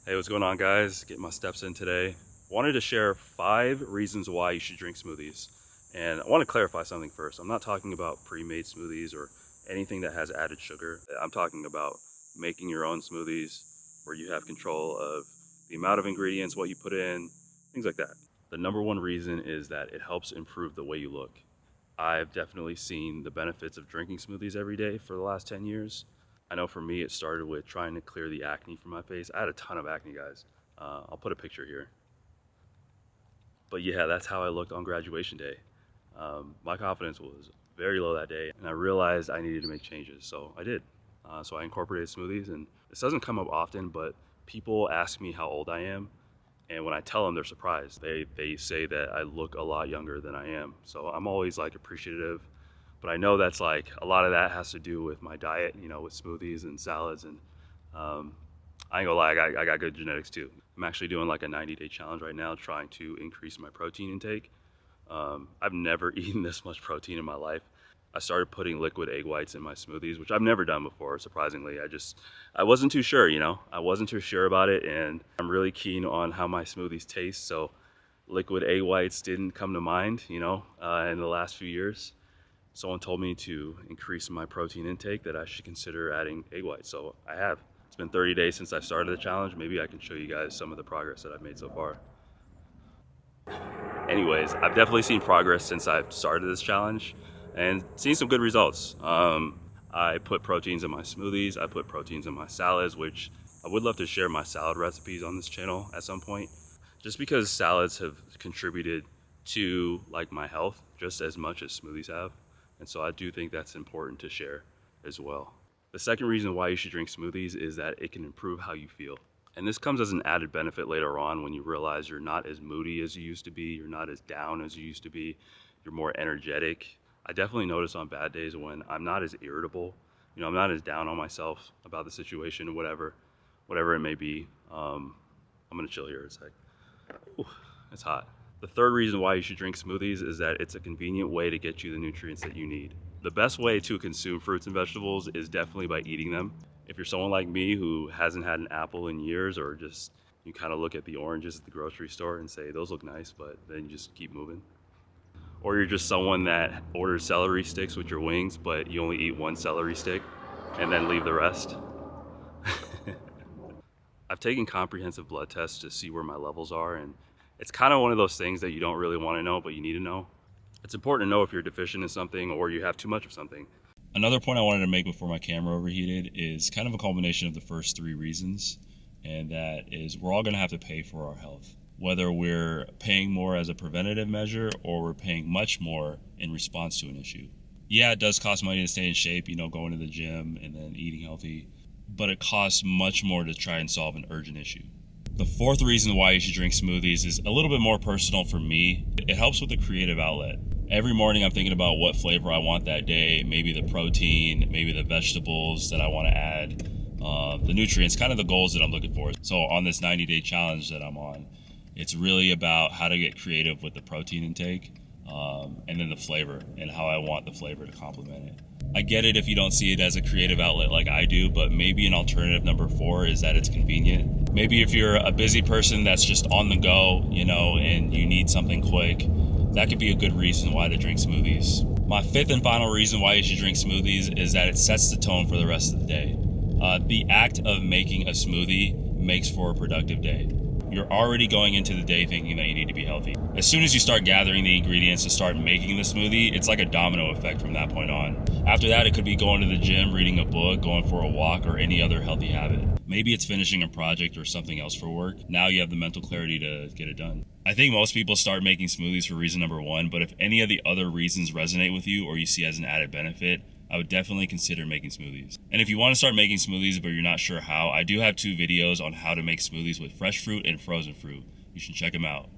Hey, what's going on, guys? Getting my steps in today. Wanted to share 5 reasons why you should drink smoothies. And I want to clarify something first. I'm not talking about pre-made smoothies or anything that has added sugar. I'm talking about making your own smoothies where you have control of the amount of ingredients, what you put in, things like that. The number one reason is that it helps improve the way you look. I've definitely seen the benefits of drinking smoothies every day for the last 10 years. I know for me, it started with trying to clear the acne from my face. I had a ton of acne, guys. I'll put a picture here. But yeah, that's how I looked on graduation day. My confidence was very low that day, and I realized I needed to make changes, so I did. So I incorporated smoothies, and this doesn't come up often, but people ask me how old I am, and when I tell them, they're surprised. They say that I look a lot younger than I am. So I'm always like appreciative, but I know that's like a lot of that has to do with my diet, with smoothies and salads. And I ain't gonna lie, I got good genetics too. I'm actually doing like a 90-day challenge right now, trying to increase my protein intake. I've never eaten this much protein in my life. I started putting liquid egg whites in my smoothies, which I've never done before, surprisingly. I wasn't too sure, I wasn't too sure about it, and I'm really keen on how my smoothies taste, so liquid egg whites didn't come to mind, in the last few years. Someone told me to increase my protein intake, that I should consider adding egg whites, so I have. It's been 30 days since I started the challenge. Maybe I can show you guys some of the progress that I've made so far. Anyways, I've definitely seen progress since I've started this challenge and seen some good results. I put proteins in my smoothies, I put proteins in my salads, which I would love to share my salad recipes on this channel at some point, just because salads have contributed to like my health just as much as smoothies have. And so I do think that's important to share as well. The second reason why you should drink smoothies is that it can improve how you feel. And this comes as an added benefit later on when you realize you're not as moody as you used to be, you're not as down as you used to be, you're more energetic. I definitely notice on bad days when I'm not as irritable, I'm not as down on myself about the situation or whatever it may be. I'm gonna chill here a sec. Ooh, it's hot. The third reason why you should drink smoothies is that it's a convenient way to get you the nutrients that you need. The best way to consume fruits and vegetables is definitely by eating them. If you're someone like me who hasn't had an apple in years, or just you kind of look at the oranges at the grocery store and say, those look nice, but then you just keep moving. Or you're just someone that orders celery sticks with your wings, but you only eat one celery stick and then leave the rest. I've taken comprehensive blood tests to see where my levels are, and it's kind of one of those things that you don't really want to know, but you need to know. It's important to know if you're deficient in something or you have too much of something. Another point I wanted to make before my camera overheated is kind of a culmination of the first 3 reasons, and that is we're all going to have to pay for our health. Whether we're paying more as a preventative measure or we're paying much more in response to an issue. Yeah, it does cost money to stay in shape, going to the gym and then eating healthy, but it costs much more to try and solve an urgent issue. The fourth reason why you should drink smoothies is a little bit more personal for me. It helps with a creative outlet. Every morning I'm thinking about what flavor I want that day, maybe the protein, maybe the vegetables that I want to add, the nutrients, kind of the goals that I'm looking for. So on this 90-day challenge that I'm on, it's really about how to get creative with the protein intake, and then the flavor and how I want the flavor to complement it. I get it if you don't see it as a creative outlet like I do, but maybe an alternative number 4 is that it's convenient. Maybe if you're a busy person that's just on the go, and you need something quick, that could be a good reason why to drink smoothies. My fifth and final reason why you should drink smoothies is that it sets the tone for the rest of the day. The act of making a smoothie makes for a productive day. You're already going into the day thinking that you need to be healthy. As soon as you start gathering the ingredients to start making the smoothie, it's like a domino effect from that point on. After that, it could be going to the gym, reading a book, going for a walk, or any other healthy habit. Maybe it's finishing a project or something else for work. Now you have the mental clarity to get it done. I think most people start making smoothies for reason number 1, but if any of the other reasons resonate with you or you see as an added benefit, I would definitely consider making smoothies. And if you want to start making smoothies but you're not sure how, I do have 2 videos on how to make smoothies with fresh fruit and frozen fruit. You should check them out.